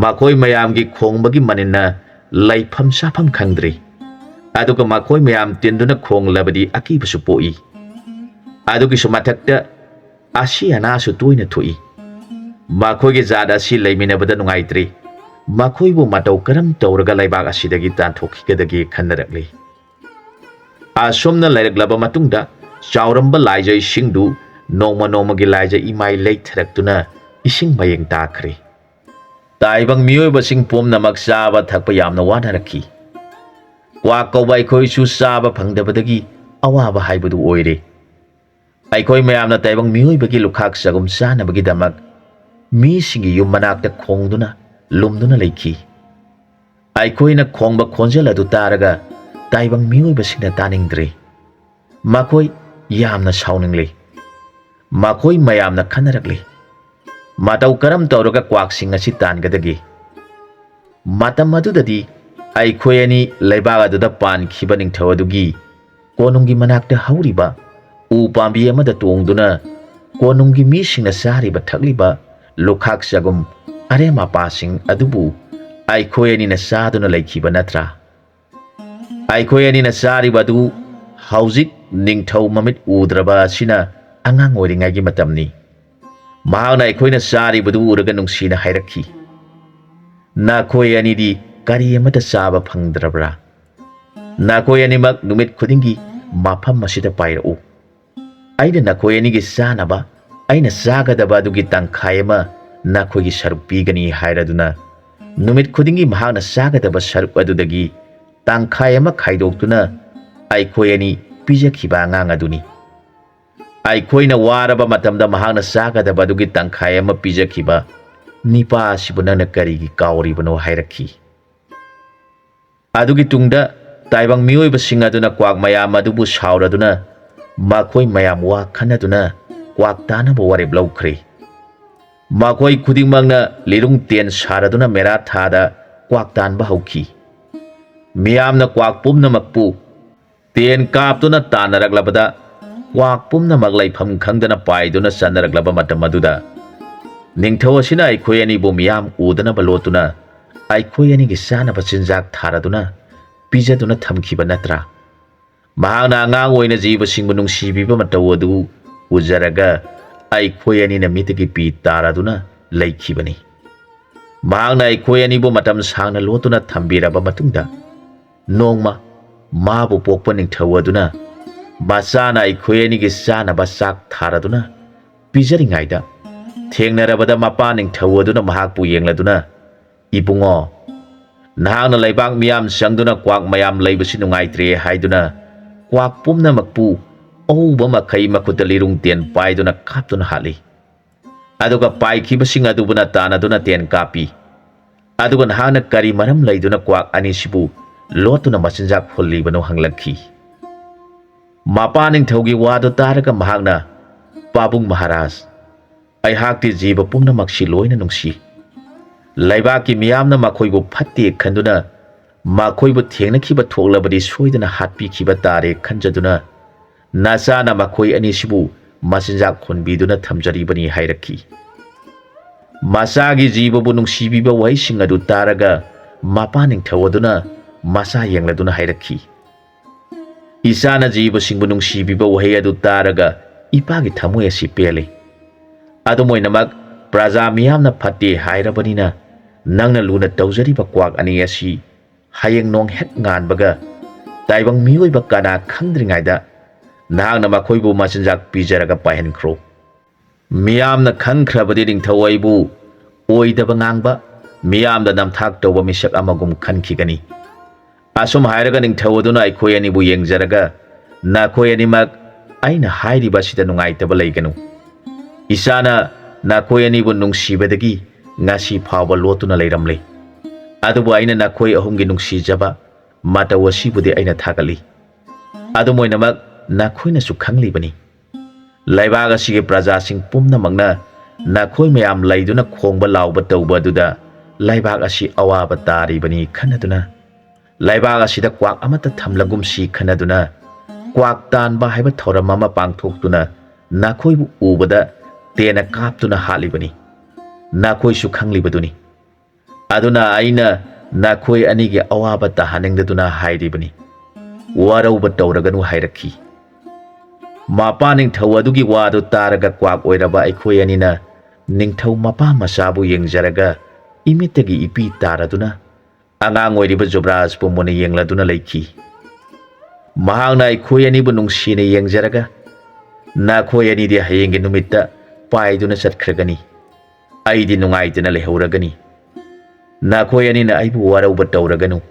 makhoi mayamgi khongbagi maninna laifam safam khangdri aduga makhoi mayam tinduna khonglabadi akibasu poi adugi sumathakta asiana su toina thoi makhoigi jada si leiminabada nungaitri makhoibu matau karam tawraga laibag asidagi tanthokhigadagi khannarakli asomna lairaklaba matungda chauramba laija isingdu nongma nongmagi laija imai leitharaktuna ising mayeng takhre taibang miyoiba sing pomnamak chaba thakpa yamna wanarakhi Kwak kauba aikhoi su chaba phangdabadagi awaba haibadu oire aikhoi mayamna taibang miyoibagi lukhak sagum chanabagi damak mi singi yum manakta khongduna lumduna leikhi aikhoi khongba khonjel adu taraga taibang miyoiba singna taningdre makhoi yamna sauningle makhoi mayamna khanarakle matau karam tawraga Kwak sing asi tangadagi matam adudadi ꯑꯩꯈꯣꯏ ꯑꯅꯤ ꯂꯩꯕꯥꯛ ꯑꯗꯨꯗ ꯄꯥꯟꯈꯤꯕ ꯅꯤꯡꯊꯧ ꯑꯗꯨꯒꯤ ꯀꯣꯅꯨꯡꯒꯤ ꯃꯅꯥꯛꯇ ꯍꯧꯔꯤꯕ ꯎ ꯄꯥꯝꯕꯤ ꯑꯃꯗ ꯇꯣꯡꯗꯨꯅ ꯀꯣꯅꯨꯡꯒꯤ ꯃꯤꯁꯤꯡꯅ ꯆꯥꯔꯤꯕ ꯊꯛꯂꯤꯕ ꯂꯨꯈꯥꯛ ꯆꯒꯨꯝ ꯑꯔꯦꯝ ꯑꯄꯥꯁꯤꯡ ꯑꯗꯨꯕꯨ ꯑꯩꯈꯣꯏ ꯑꯅꯤꯅ ꯆꯥꯗꯨꯅ ꯂꯩꯈꯤꯕ ꯅꯠꯇ꯭ꯔꯥ? ꯑꯩꯈꯣꯏ ꯑꯅꯤꯅ ꯆꯥꯔꯤꯕ ꯑꯗꯨ ꯍꯧꯖꯤꯛ ꯅꯤꯡꯊꯧ ꯃꯃꯤꯠ ꯎꯗ꯭ꯔꯕ ꯑꯁꯤꯅ ꯑꯉꯥꯡ ꯑꯣꯏꯔꯤꯉꯩꯒꯤ ꯃꯇꯝꯅꯤ꯫ ꯃꯍꯥꯛꯅ ꯑꯩꯈꯣꯏꯅ ꯆꯥꯔꯤꯕꯗꯨ ꯎꯔꯒ ꯅꯨꯡꯁꯤꯅ ꯍꯥꯏꯔꯛꯈꯤ, "ꯅꯈꯣꯏ ꯑꯅꯤꯗꯤ ꯀꯔꯤ ꯑꯃꯠꯇ ꯆꯥꯕ ꯐꯪꯗ꯭ꯔꯕ꯭ꯔꯥ? ꯅꯈꯣꯏ ꯑꯅꯤꯃꯛ ꯅꯨꯃꯤꯠ ꯈꯨꯗꯤꯡꯒꯤ ꯃꯐꯝ ꯑꯁꯤꯗ ꯄꯥꯏꯔꯛꯎ꯫ ꯑꯩꯅ ꯅꯈꯣꯏ ꯑꯅꯤꯒꯤ ꯆꯥꯅꯕ ꯑꯩꯅ ꯆꯥꯒꯗꯕ ꯑꯗꯨꯒꯤ ꯇꯪꯈꯥꯏ ꯑꯃ ꯅꯈꯣꯏꯒꯤ ꯁꯔꯨꯛ ꯄꯤꯒꯅꯤ" ꯍꯥꯏꯔꯗꯨꯅ ꯅꯨꯃꯤꯠ ꯈꯨꯗꯤꯡꯒꯤ ꯃꯍꯥꯛꯅ ꯆꯥꯒꯗꯕ ꯁꯔꯨꯛ ꯑꯗꯨꯗꯒꯤ ꯇꯪꯈꯥꯏ ꯑꯃ ꯈꯥꯏꯗꯣꯛꯇꯨꯅ ꯑꯩꯈꯣꯏ ꯑꯅꯤ ꯄꯤꯖꯈꯤꯕ ꯑꯉꯥꯡ ꯑꯗꯨꯅꯤ꯫ ꯑꯩꯈꯣꯏꯅ ꯋꯥꯔꯕ ꯃꯇꯝꯗ ꯃꯍꯥꯛꯅ ꯆꯥꯒꯗꯕ ꯑꯗꯨꯒꯤ ꯇꯪꯈꯥꯏ ꯑꯃ ꯄꯤꯖꯈꯤꯕ ꯅꯤꯄꯥ ꯑꯁꯤꯕꯨ ꯅꯪꯅ ꯀꯔꯤꯒꯤ ꯀꯥꯎꯔꯤꯕꯅꯣ ꯍꯥꯏꯔꯛꯈꯤ꯫ ꯑꯗꯨꯒꯤ ꯇꯨꯡꯗ ꯇꯥꯏꯕꯪ ꯃꯤꯑꯣꯏꯕꯁꯤꯡ ꯑꯗꯨꯅ ꯀ꯭ꯋꯥꯛ ꯃꯌꯥꯝ ꯑꯗꯨꯕꯨ ꯁꯥꯎꯔꯗꯨꯅ ꯃꯈꯣꯏ ꯃꯌꯥꯝ ꯋꯥ ꯈꯟꯅꯗꯨꯅ ꯀ꯭ꯋꯥꯛ ꯇꯥꯅꯕ ꯋꯥꯔꯦꯞ ꯂꯧꯈ꯭ꯔꯦ꯫ ꯃꯈꯣꯏ ꯈꯨꯗꯤꯡꯃꯛꯅ ꯂꯤꯔꯨꯡ ꯇꯦꯟ ꯁꯥꯔꯗꯨꯅ ꯃꯦꯔꯥ ꯊꯥꯗ ꯀ꯭ꯋꯥꯛ ꯇꯥꯟꯕ ꯍꯧꯈꯤ꯫ ꯃꯤꯌꯥꯝꯅ ꯀ꯭ꯋꯥꯛ ꯄꯨꯝꯅꯃꯛꯄꯨ ꯇꯦꯟ ꯀꯥꯞꯇꯨꯅ ꯇꯥꯟꯅꯔꯛꯂꯕꯗ ꯀ꯭ꯋꯥꯛ ꯄꯨꯝꯅꯃꯛ ꯂꯩꯐꯝ ꯈꯪꯗꯅ ꯄꯥꯏꯗꯨꯅ ꯆꯠꯅꯔꯛꯂꯕ ꯃꯇꯝ ꯑꯗꯨꯗ ꯅꯤꯡꯊꯧ ꯑꯁꯤꯅ ꯑꯩꯈꯣꯏ ꯑꯅꯤꯕꯨ ꯃꯤꯌꯥꯝ ꯎꯗꯅꯕ ꯂꯣꯠꯇꯨꯅ ꯑꯩꯈꯣꯏ ꯑꯅꯤꯒꯤ ꯆꯥꯅꯕ ꯆꯤꯟꯖꯥꯛ ꯊꯥꯔꯗꯨꯅ ꯄꯤꯖꯗꯨꯅ ꯊꯝꯈꯤꯕ ꯅꯠꯇ꯭ꯔꯥ? ꯃꯍꯥꯛꯅ ꯑꯉꯥꯡ ꯑꯣꯏꯅ ꯖꯤꯕꯁꯤꯡꯕꯨ ꯅꯨꯡꯁꯤꯕꯤꯕ ꯃꯇꯧ ꯑꯗꯨ ꯎꯖꯔꯒ ꯑꯩꯈꯣꯏ ꯑꯅꯤꯅ ꯃꯤꯠꯇꯒꯤ ꯄꯤ ꯇꯥꯔꯗꯨꯅ ꯂꯩꯈꯤꯕꯅꯤ꯫ ꯃꯍꯥꯛꯅ ꯑꯩꯈꯣꯏ ꯑꯅꯤꯕꯨ ꯃꯇꯝ ꯁꯥꯡꯅ ꯂꯣꯠꯇꯨꯅ ꯊꯝꯕꯤꯔꯕ ꯃꯇꯨꯡꯗ ꯅꯣꯡꯃ ꯃꯥꯕꯨ ꯄꯣꯛꯄ ꯅꯤꯡꯊꯧ ꯑꯗꯨꯅ ꯃꯆꯥꯅ ꯑꯩꯈꯣꯏ ꯑꯅꯤꯒꯤ ꯆꯥꯅꯕ ꯆꯥꯛ ꯊꯥꯔꯗꯨꯅ ꯄꯤꯖꯔꯤꯉꯩꯗ ꯊꯦꯡꯅꯔꯕꯗ ꯃꯄꯥ ꯅꯤꯡꯊꯧ ꯑꯗꯨꯅ ꯃꯍꯥꯛꯄꯨ ꯌꯦꯡꯂꯗꯨꯅ, "ꯏꯕꯨꯡꯉꯣ, ꯅꯍꯥꯛꯅ ꯂꯩꯕꯥꯛ ꯃꯤꯌꯥꯝ ꯆꯪꯗꯨꯅ ꯀ꯭ꯋꯥꯛ ꯃꯌꯥꯝ ꯂꯩꯕꯁꯤ ꯅꯨꯡꯉꯥꯏꯇ꯭ꯔꯦ ꯍꯥꯏꯗꯨꯅ ꯀ꯭ꯋꯥꯛ ꯄꯨꯝꯅꯃꯛꯄꯨ ꯑꯎꯕ ꯃꯈꯩ ꯃꯈꯨꯠꯇ ꯂꯤꯔꯨꯡ ꯇꯦꯟ ꯄꯥꯏꯗꯨꯅ ꯀꯥꯞꯇꯨꯅ ꯍꯥꯠꯂꯤ꯫ ꯑꯗꯨꯒ ꯄꯥꯏꯈꯤꯕꯁꯤꯡ ꯑꯗꯨꯕꯨꯅ ꯇꯥꯟꯅꯗꯨꯅ ꯇꯦꯟ ꯀꯥꯞꯄꯤ꯫ ꯑꯗꯨꯒ ꯅꯍꯥꯛꯅ ꯀꯔꯤ ꯃꯔꯝ ꯂꯩꯗꯨꯅ ꯀ꯭ꯋꯥꯛ ꯑꯅꯤꯁꯤꯕꯨ ꯂꯣꯠꯇꯨꯅ ꯃꯆꯤꯟꯖꯥꯛ ꯍꯨꯜꯂꯤꯕꯅꯣ?" ꯍꯪꯂꯛꯈꯤ꯫ ꯃꯄꯥ ꯅꯤꯡꯊꯧꯒꯤ ꯋꯥꯗꯨ ꯇꯥꯔꯒ ꯃꯍꯥꯛꯅ, "ꯄꯥꯕꯨꯡ ꯃꯍꯥꯔꯥꯖ, ꯑꯩꯍꯥꯛꯇꯤ ꯖꯤꯕ ꯄꯨꯝꯅꯃꯛꯁꯤ ꯂꯣꯏꯅ ꯅꯨꯡꯁꯤ꯫ ꯂꯩꯕꯥꯛꯀꯤ ꯃꯤꯌꯥꯝꯅ ꯃꯈꯣꯏꯕꯨ ꯐꯠꯇꯦ ꯈꯟꯗꯨꯅ ꯃꯈꯣꯏꯕꯨ ꯊꯦꯡꯅꯈꯤꯕ ꯊꯣꯛꯂꯕꯗꯤ ꯁꯣꯏꯗꯅ ꯍꯥꯠꯄꯤꯈꯤꯕ ꯇꯥꯔꯦ ꯈꯟꯖꯗꯨꯅ ꯅꯆꯥꯅ ꯃꯈꯣꯏ ꯑꯅꯤꯁꯤꯕꯨ ꯃꯆꯤꯟꯖꯥꯛ ꯍꯨꯟꯕꯤꯗꯨꯅ ꯊꯝꯖꯔꯤꯕꯅꯤ" ꯍꯥꯏꯔꯛꯈꯤ꯫ ꯃꯆꯥꯒꯤ ꯖꯤꯕꯕꯨ ꯅꯨꯡꯁꯤꯕꯤꯕ ꯋꯥꯍꯩꯁꯤꯡ ꯑꯗꯨ ꯇꯥꯔꯒ ꯃꯄꯥ ꯅꯤꯡꯊꯧ ꯑꯗꯨꯅ ꯃꯆꯥ ꯌꯦꯡꯂꯗꯨꯅ ꯍꯥꯏꯔꯛꯈꯤ, "ꯏꯆꯥꯅ ꯖꯤꯕꯁꯤꯡꯕꯨ ꯅꯨꯡꯁꯤꯕꯤꯕ ꯋꯥꯍꯩ ꯑꯗꯨ ꯇꯥꯔꯒ ꯏꯄꯥꯒꯤ ꯊꯃꯣꯏ ꯑꯁꯤ ꯄꯦꯜꯂꯤ꯫ ꯑꯗꯨꯝ ꯑꯣꯏꯅꯃꯛ ꯄ꯭ꯔꯖꯥ ꯃꯤꯌꯥꯝꯅ ꯐꯠꯇꯦ ꯍꯥꯏꯔꯕꯅꯤꯅ ꯅꯪꯅ ꯂꯨꯅ ꯇꯧꯖꯔꯤꯕ ꯀ꯭ꯋꯥꯛ ꯑꯅꯤ ꯑꯁꯤ ꯍꯌꯦꯡ ꯅꯣꯡ ꯍꯦꯛ ꯉꯥꯟꯕꯒ ꯇꯥꯏꯕꯪ ꯃꯤꯑꯣꯏꯕ ꯀꯅꯥ ꯈꯪꯗ꯭ꯔꯤꯉꯩꯗ ꯅꯍꯥꯛꯅ ꯃꯈꯣꯏꯕꯨ ꯃꯆꯤꯟꯖꯥꯛ ꯄꯤꯖꯔꯒ ꯄꯥꯏꯍꯟꯈ꯭ꯔꯣ꯫ ꯃꯤꯌꯥꯝꯅ ꯈꯟꯈ꯭ꯔꯕꯗꯤ ꯅꯤꯡꯊꯧ ꯑꯩꯕꯨ ꯑꯣꯏꯗꯕ ꯉꯥꯡꯕ, ꯃꯤꯌꯥꯝꯗ ꯅꯝꯊꯥꯛ ꯇꯧꯕ ꯃꯤꯁꯛ ꯑꯃꯒꯨꯝ ꯈꯟꯈꯤꯒꯅꯤ." ꯑꯁꯨꯝ ꯍꯥꯏꯔꯒ ꯅꯤꯡꯊꯧ ꯑꯗꯨꯅ ꯑꯩꯈꯣꯏ ꯑꯅꯤꯕꯨ ꯌꯦꯡꯖꯔꯒ, "ꯅꯈꯣꯏ ꯑꯅꯤꯃꯛ ꯑꯩꯅ ꯍꯥꯏꯔꯤꯕ ꯑꯁꯤꯗ ꯅꯨꯡꯉꯥꯏꯇꯕ ꯂꯩꯒꯅꯨ꯫ ꯏꯆꯥꯅ ꯅꯈꯣꯏ ꯑꯅꯤꯕꯨ ꯅꯨꯡꯁꯤꯕꯗꯒꯤ ꯉꯁꯤ ꯐꯥꯎꯕ ꯂꯣꯠꯇꯨꯅ ꯂꯩꯔꯝꯂꯦ꯫ ꯑꯗꯨꯕꯨ ꯑꯩꯅ ꯅꯈꯣꯏ ꯑꯍꯨꯝꯒꯤ ꯅꯨꯡꯁꯤꯖꯕ ꯃꯇꯧ ꯑꯁꯤꯕꯨꯗꯤ ꯑꯩꯅ ꯊꯥꯒꯠꯂꯤ꯫ ꯑꯗꯨꯝ ꯑꯣꯏꯅꯃꯛ ꯅꯈꯣꯏꯅꯁꯨ ꯈꯪꯂꯤꯕꯅꯤ, ꯂꯩꯕꯥꯛ ꯑꯁꯤꯒꯤ ꯄ꯭ꯔꯖꯥꯁꯤꯡ ꯄꯨꯝꯅꯃꯛꯅ ꯅꯈꯣꯏ ꯃꯌꯥꯝ ꯂꯩꯗꯨꯅ ꯈꯣꯡꯕ ꯂꯥꯎꯕ ꯇꯧꯕ ꯑꯗꯨꯗ ꯂꯩꯕꯥꯛ ꯑꯁꯤ ꯑꯋꯥꯕ ꯇꯥꯔꯤꯕꯅꯤ ꯈꯟꯅꯗꯨꯅ ꯂꯩꯕꯥꯛ ꯑꯁꯤꯗ ꯀ꯭ꯋꯥꯛ ꯑꯃꯠꯇ ꯊꯝꯂꯒꯨꯝꯁꯤ ꯈꯟꯅꯗꯨꯅ ꯀ꯭ꯋꯥꯛ ꯇꯥꯟꯕ ꯍꯥꯏꯕ ꯊꯧꯔꯝ ꯑꯃ ꯄꯥꯡꯊꯣꯛꯇꯨꯅ ꯅꯈꯣꯏꯕꯨ ꯎꯕꯗ ꯇꯦꯟꯅ ꯀꯥꯞꯇꯨꯅ ꯍꯥꯠꯂꯤꯕꯅꯤ꯫ ꯅꯈꯣꯏꯁꯨ ꯈꯪꯂꯤꯕꯗꯨꯅꯤ꯫ ꯑꯗꯨꯅ ꯑꯩꯅ ꯅꯈꯣꯏ ꯑꯅꯤꯒꯤ ꯑꯋꯥꯕ ꯇꯥꯍꯟꯅꯤꯡꯗꯗꯨꯅ ꯍꯥꯏꯔꯤꯕꯅꯤ꯫ ꯋꯥꯔꯧꯕ ꯇꯧꯔꯒꯅꯨ" ꯍꯥꯏꯔꯛꯈꯤ꯫ ꯃꯄꯥ ꯅꯤꯡꯊꯧ ꯑꯗꯨꯒꯤ ꯋꯥꯗꯨ ꯇꯥꯔꯒ ꯀ꯭ꯋꯥꯛ ꯑꯣꯏꯔꯕ ꯑꯩꯈꯣꯏ ꯑꯅꯤꯅ ꯅꯤꯡꯊꯧ ꯃꯄꯥ ꯃꯆꯥꯕꯨ ꯌꯦꯡꯖꯔꯒ ꯏꯃꯤꯠꯇꯒꯤ ꯏꯄꯤ ꯇꯥꯔꯗꯨꯅ ꯑꯉꯥꯡ ꯑꯣꯏꯔꯤꯕ ꯖꯨꯕ꯭ꯔꯥꯖꯄꯨ ꯃꯨꯟꯅ ꯌꯦꯡꯂꯗꯨꯅ ꯂꯩꯈꯤ꯫ ꯃꯍꯥꯛꯅ ꯑꯩꯈꯣꯏ ꯑꯅꯤꯕꯨ ꯅꯨꯡꯁꯤꯅ ꯌꯦꯡꯖꯔꯒ, "ꯅꯈꯣꯏ ꯑꯅꯤꯗꯤ ꯍꯌꯦꯡꯒꯤ ꯅꯨꯃꯤꯠꯇ ꯄꯥꯏꯗꯨꯅ ꯆꯠꯈ꯭ꯔꯒꯅꯤ꯫ ꯑꯩꯗꯤ ꯅꯨꯡꯉꯥꯏꯇꯅ ꯂꯩꯍꯧꯔꯒꯅꯤ꯫ ꯅꯈꯣꯏ ꯑꯅꯤꯅ ꯑꯩꯕꯨ ꯋꯥꯔꯧꯕ ꯇꯧꯔꯒꯅꯨ꯫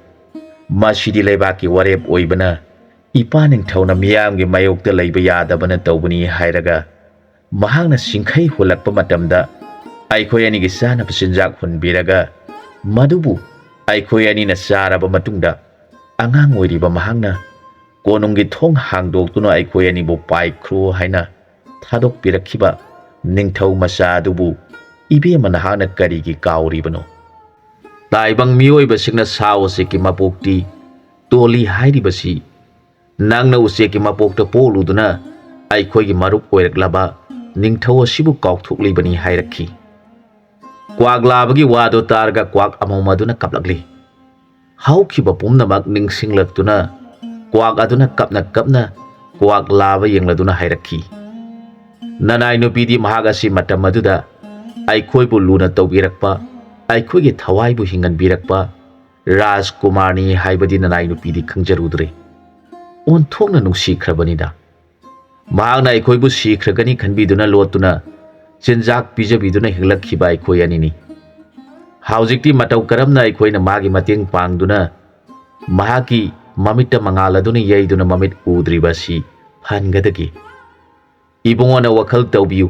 ꯃꯁꯤꯗꯤ ꯂꯩꯕꯥꯛꯀꯤ ꯋꯥꯔꯦꯞ ꯑꯣꯏꯕꯅ ꯏꯄꯥ ꯅꯤꯡꯊꯧꯅ ꯃꯤꯌꯥꯝꯒꯤ ꯃꯥꯌꯣꯛꯇ ꯂꯩꯕ ꯌꯥꯗꯕꯅ ꯇꯧꯕꯅꯤ" ꯍꯥꯏꯔꯒ ꯃꯍꯥꯛꯅ ꯆꯤꯡꯈꯩ ꯍꯨꯜꯂꯛꯄ ꯃꯇꯝꯗ ꯑꯩꯈꯣꯏ ꯑꯅꯤꯒꯤ ꯆꯥꯅꯕ ꯆꯤꯟꯖꯥꯛ ꯍꯨꯟꯕꯤꯔꯒ ꯃꯗꯨꯕꯨ ꯑꯩꯈꯣꯏ ꯑꯅꯤꯅ ꯆꯥꯔꯕ ꯃꯇꯨꯡꯗ ꯑꯉꯥꯡ ꯑꯣꯏꯔꯤꯕ ꯃꯍꯥꯛꯅ ꯀꯣꯅꯨꯡꯒꯤ ꯊꯣꯡ ꯍꯥꯡꯗꯣꯛꯇꯨꯅ ꯑꯩꯈꯣꯏ ꯑꯅꯤꯕꯨ ꯄꯥꯏꯈ꯭ꯔꯣ ꯍꯥꯏꯅ ꯊꯥꯗꯣꯛꯄꯤꯔꯛꯈꯤꯕ ꯅꯤꯡꯊꯧ ꯃꯆꯥ ꯑꯗꯨꯕꯨ ꯏꯕꯦꯝꯃ ꯅꯍꯥꯛꯅ ꯀꯔꯤꯒꯤ ꯀꯥꯎꯔꯤꯕꯅꯣ? ताइबंग मियोइबसिंगना सा उसेकी मपोक्ति तोली हाइरिबसी नंगना उसेकी मपोक्ता पोलुदुना अइखोइगी मरुप ओइरक्लाबा निंगथौ असिबु काउथोक्लिबनी हाइरखी क्वाक लाबगी वादो तारगा क्वाक अमोमदुना कपलगली हाउखिबा पुमनमक निंगसिंगलक्तुना क्वाक अदुना कपना कपना क्वाक लाबा येंगलदुना हाइरखी ननाई नुपीदी महाग असि मतम अदुदा अइखोइबु लुना तौबिरक्पा अइखोइगी थवाइबु हिंगनबिरक्पा राजकुमारनी हाइबदी ननाई नुपीदी खंजरुद्रे ओनथोंगना नुंसीख्रबनिदा महागना अइखोइबु सीख्रगनी खनबिदुना लोतुना चिंजाक पिजबिदुना हिंगलखिबा अइखोइ अनिनी हाउजिकती मतौ करमना अइखोइना मागी मतेंग पांगदुना महाकी ममिट्टा मंगालदुना यैदुना ममिट उद्रिबासी फनगदगी इबुंगोना वखल तौबियु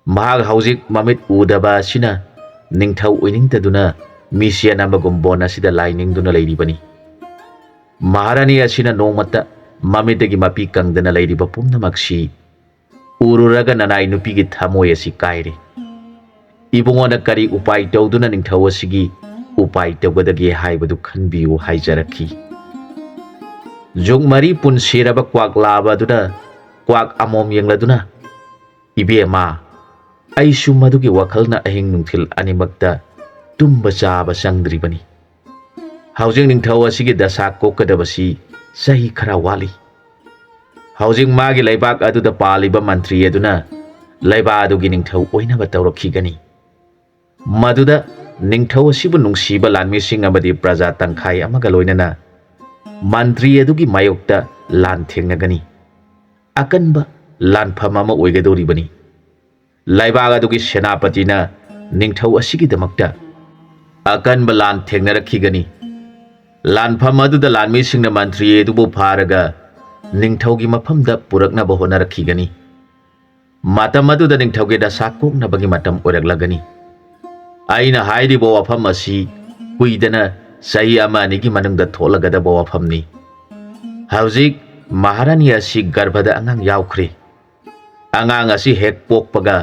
महाग हाउजिक ममिट उदबा सिना निंगथौ ओइनिंगतदुना मिसियन अमगुम बोन असिदा लाइनिंगदुना लैरिबनी महारानी असिना नोमता ममिटगी मपी कंगदना लैरिबा पुमनमक्सी उरुरगा ननाई नुपीगी थमोय असि कायरे इबुंगोना करी उपाय तौदुना निंगथौ असिगी उपाय तौगदगी हाइबदु खनबियु हाइजरखी जुग मरी पुनसिरबा क्वाक लाबादुना क्वाक अमोम येंगलदुना इबेमा अइसु मदुगी वखलना अहिंग नुंथिल अनिमक्ता तुम्बा चाबा संगद्रिबनी हाउजिंग निंगथौ असिगी दशा कोकदबसी सही खरा वाली हाउजिंग मागी लैबाक अदुदा पालिबा मंत्री अदुना लैबा अदुगी निंगथौ ओइनबा तौरखिगनी मदुदा निंगथौ असिबु नुंसीबा लानमिसिंग अमदी प्रजा तंखाई अमगा लोइनना मंत्री अदुगी मायोक्ता लान थेंगनगनी अकनबा लानफम अमा ओइगदोरिबनी लैबाग अदुगी सेनापतिना निंगथौ असिगिदमक्ता अकनबा लान थेंगनरखिगनी लानफम अदुदा लानमिसिंगना मंत्री अदुबु फारगा निंगथौगी मफमदा पुरकनबा होनरखिगनी मतम अदुदा निंगथौगी दशा कोकनबगी मतम ओइरक्लगनी आइना हाइरिबो वफम असि कुइदना सही अमा अनिगी मनुंगदा थोलगदबा वफमनी हौजिक महारानी असी गर्भदा अंगांग याउख्रे अंगांग असी हेक पोकपगा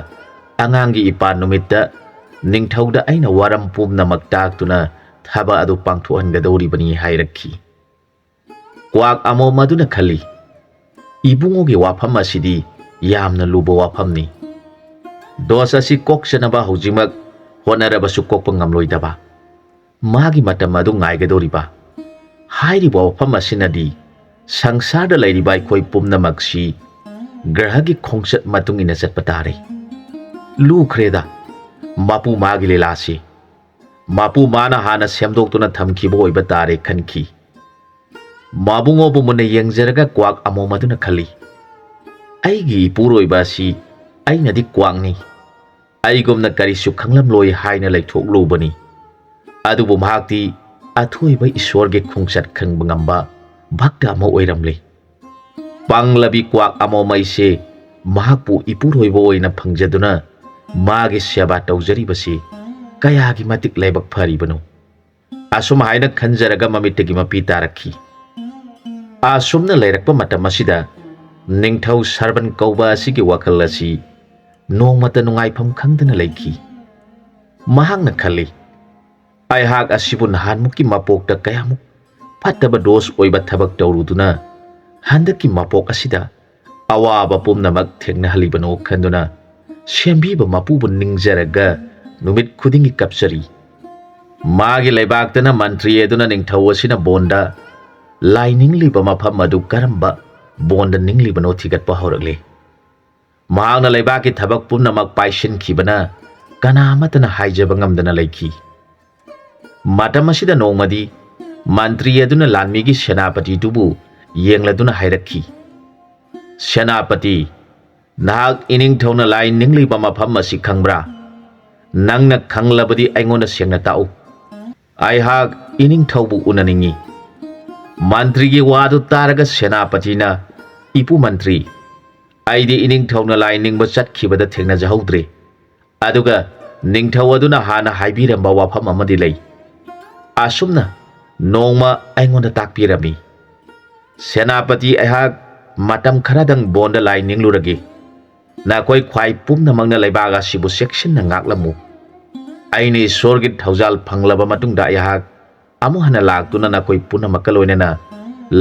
अंगांगी इपा नुमित्ता निंगथौदा आइना वारम पुमनमक ताक्तुना थबा अदु पांगथोहनगदौरिबनी हाइरखी क्वाक अमोम अदुना खली इबुंगोगी वाफम असिदी यामना लुबा वाफमनी दोस असी कोकसनबा हौजिमक होनरबसु कोकपा ngamloidaba मागी मतम अदु ngaigedoriba हाइरिबा वाफम असिनदी संसार लैरिबा अइखोइ पुमनमक्सी ग्रहगी खोंगसत मतुंगिना चटपा तारे लुख्रेदा मापू मागी लीलासी मापू माना हाना सेमदोक्तुना थमखिबा ओइबा तारे खनखी माबुंगोबु मुन्ना येंगजरगा क्वाक अमोमदुना खली अइगी इपुरोइबा असि अइनदी क्वाकनी अइगुमना करिसु खंगलमलोइ हाइना लैथोक्लुबनी अदुबु महाक्ति अथोइबा ईश्वरगे खोंगसत खंगबा ngamba भक्त अमा ओइरमले पांगलबी क्वाक अमोमैसे महाकपु इपुरोइबा ओइना फंगजदुना मागे सेवा तौजरिबसी कयागी मतिक लैबक फरिबनो असुम हाइना खंजरगा ममितगी मपी तारखी आसुमना लैरकपा मतम असिदा निंगथौ सरबन कौबा असिगी वखल असि नोंमता नुंगाइफम खंगदना लैखी महांगना खली अइहाक असिबु नहानमुकी मपोक्ता कयामुक फत्तबा दोष ओइबा थबक तौरुदुना हंदकी मपोक असिदा अवाबा पुमनमक थेंगनहलिबनो खंदुना सेंबीबा मपुबु निंगजरगा नुमित खुदिंगी कपसरी मागी लैबाक्तना मंत्री अदुना निंगथौ असिना बोंदा लाइनिंगलिबा मफम अदु करंबा बोंदा निंगलिबनो थिगतपा हौरगले महांगना लैबाकी थबक पुमनमक पाइसिनखिबना कनामतना हाइजबा ngamdana लैखी मतम असिदा नोंमदी मंत्री अदुना लानमीगी सेनापति दुबु येंगलदुना हाइरखी सेनापति नाग इनिंगथौना लाइन निंगलिबा मफम असि खंगब्रा नंगना खंगलबदी अइंगोना सेंगना ताउ अइहाक इनिंगथौबु उननिंगी मंत्रीगी वादु तारगा सेनापतिना इपु मंत्री आइदि इनिंगथौना लाइन निंगबा चटखिबदा थेंगना जहौद्रे अदुगा निंगथौ अदुना हाना हाइबिरंबा वाफम अमदि लै आसुमना नोंमा अइंगोना ताकपिरमी सेनापति अइहाक मतम खरादंग बोंदा लाइन निंगलुरगे नाकोई ख्वाइ पुमनमंगना लैबाग असिबु सेक्शन ना ngaklamo ꯑꯩꯅ ꯏꯁꯣꯔꯒꯤ ꯊꯧꯖꯥꯜ ꯐꯪꯂꯕ ꯃꯇꯨꯡꯗ ꯑꯩꯍꯥꯛ ꯑꯃꯨꯛ ꯍꯟꯅ ꯂꯥꯛꯇꯨꯅ ꯅꯈꯣꯏ ꯄꯨꯝꯅꯃꯛꯀ ꯂꯣꯏꯅꯅ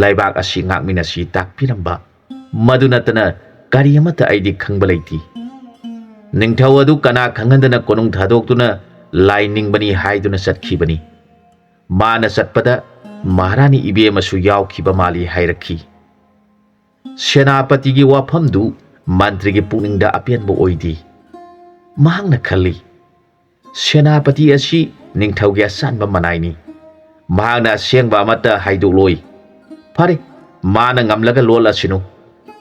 ꯂꯩꯕꯥꯛ ꯑꯁꯤ ꯉꯥꯛꯃꯤꯟꯅꯁꯤ ꯇꯥꯛꯄꯤꯔꯝꯕ ꯃꯗꯨ ꯅꯠꯇꯅ ꯀꯔꯤ ꯑꯃꯠꯇ ꯑꯩꯗꯤ ꯈꯪꯕ ꯂꯩꯇꯦ ꯅꯤꯡꯊꯧ ꯑꯗꯨ ꯀꯅꯥ ꯈꯪꯍꯟꯗꯅ ꯀꯣꯅꯨꯡ ꯊꯥꯗꯣꯛꯇꯨꯅ ꯂꯥꯏ ꯅꯤꯡꯕꯅꯤ ꯍꯥꯏꯗꯨꯅ ꯆꯠꯈꯤꯕꯅꯤ ꯃꯥꯅ ꯆꯠꯄꯗ ꯃꯍꯥꯔꯥꯅꯤ ꯏꯕꯦꯝꯃꯁꯨ ꯌꯥꯎꯈꯤꯕ ꯃꯥꯜꯂꯤ ꯍꯥꯏꯔꯛꯈꯤ ꯁꯦꯅꯥꯄꯇꯤꯒꯤ ꯋꯥꯐꯝꯗꯨ ꯃꯟꯇ꯭ꯔꯤꯒꯤ ꯄꯨꯛꯅꯤꯡꯗ ꯑꯄꯦꯟꯕ ꯑꯣꯏꯗꯦ ꯃꯍꯥꯛꯅ ꯈꯜꯂꯤ ꯁꯦꯅꯥꯄꯇꯤ ꯑꯁꯤ ꯅꯤꯡꯊꯧꯒꯤ ꯑꯁꯥꯟꯕ ꯃꯅꯥꯏꯅꯤ ꯃꯍꯥꯛꯅ ꯑꯁꯦꯡꯕ ꯑꯃꯠꯇ ꯍꯥꯏꯗꯣꯛꯂꯣꯏ ꯐꯔꯦ ꯃꯥꯅ ꯉꯝꯂꯒ ꯂꯣꯠꯂꯁꯤꯅꯨ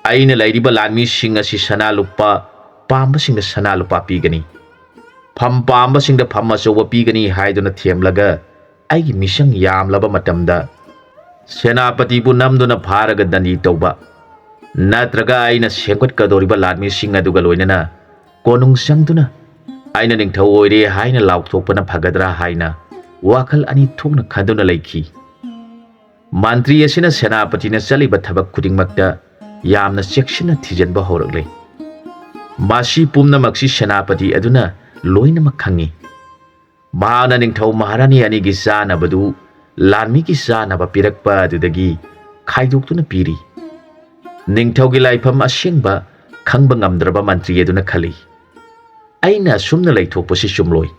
ꯑꯩꯅ ꯂꯩꯔꯤꯕ ꯂꯥꯟꯃꯤꯁꯤꯡ ꯑꯁꯤ ꯁꯅꯥ ꯂꯨꯄꯥ ꯄꯥꯝꯕꯁꯤꯡꯗ ꯁꯅꯥ ꯂꯨꯄꯥ ꯄꯤꯒꯅꯤ ꯐꯝ ꯄꯥꯝꯕꯁꯤꯡꯗ ꯐꯝ ꯑꯆꯧꯕ ꯄꯤꯒꯅꯤ ꯍꯥꯏꯗꯨꯅ ꯊꯦꯝꯂꯒ ꯑꯩꯒꯤ ꯃꯤꯁꯪ ꯌꯥꯝꯂꯕ ꯃꯇꯝꯗ ꯁꯦꯅꯥꯄꯇꯤꯕꯨ ꯅꯝꯗꯨꯅ ꯐꯥꯔꯒ ꯗꯟꯗꯤ ꯇꯧꯕ ꯅꯠꯇ꯭ꯔꯒ ꯑꯩꯅ ꯁꯦꯝꯒꯠꯀꯗꯧꯔꯤꯕ ꯂꯥꯟꯃꯤꯁꯤꯡ ꯑꯗꯨꯒ ꯂꯣꯏꯅꯅ ꯀꯣꯅꯨꯡ ꯆꯪꯗꯨꯅ ꯑꯩꯅ ꯅꯤꯡꯊꯧ ꯑꯣꯏꯔꯦ ꯍꯥꯏꯅ ꯂꯥꯎꯊꯣꯛꯄꯅ ꯐꯒꯗ꯭ꯔꯥ ꯍꯥꯏꯅ ꯋꯥꯈꯜ ꯑꯅꯤ ꯊꯣꯛꯅ ꯈꯟꯗꯨꯅ ꯂꯩꯈꯤ ꯃꯟꯇ꯭ꯔꯤ ꯑꯁꯤꯅ ꯁꯦꯅꯥꯄꯇꯤꯅ ꯆꯠꯂꯤꯕ ꯊꯕꯛ ꯈꯨꯗꯤꯡꯃꯛꯇ ꯌꯥꯝꯅ ꯆꯦꯛꯁꯤꯟꯅ ꯊꯤꯖꯤꯟꯕ ꯍꯧꯔꯛꯂꯦ ꯃꯁꯤ ꯄꯨꯝꯅꯃꯛꯁꯤ ꯁꯦꯅꯥꯄꯇꯤ ꯑꯗꯨꯅ ꯂꯣꯏꯅꯃꯛ ꯈꯪꯉꯤ ꯃꯍꯥꯛꯅ ꯅꯤꯡꯊꯧ ꯃꯍꯥꯔꯥꯅꯤ ꯑꯅꯤꯒꯤ ꯆꯥꯅꯕꯗꯨ ꯂꯥꯟꯃꯤꯒꯤ ꯆꯥꯅꯕ ꯄꯤꯔꯛꯄ ꯑꯗꯨꯗꯒꯤ ꯈꯥꯏꯗꯣꯛꯇꯨꯅ ꯄꯤꯔꯤ ꯅꯤꯡꯊꯧꯒꯤ ꯂꯥꯏꯐꯝ ꯑꯁꯦꯡꯕ ꯈꯪꯕ ꯉꯝꯗ꯭ꯔꯕ ꯃꯟꯇ꯭ꯔꯤ ꯑꯗꯨꯅ ꯈꯜꯂꯤ ꯑꯩꯅ ꯑꯁꯨꯝꯅ ꯂꯩꯊꯣꯛꯄꯁꯤ ꯆꯨꯝꯂꯣꯏ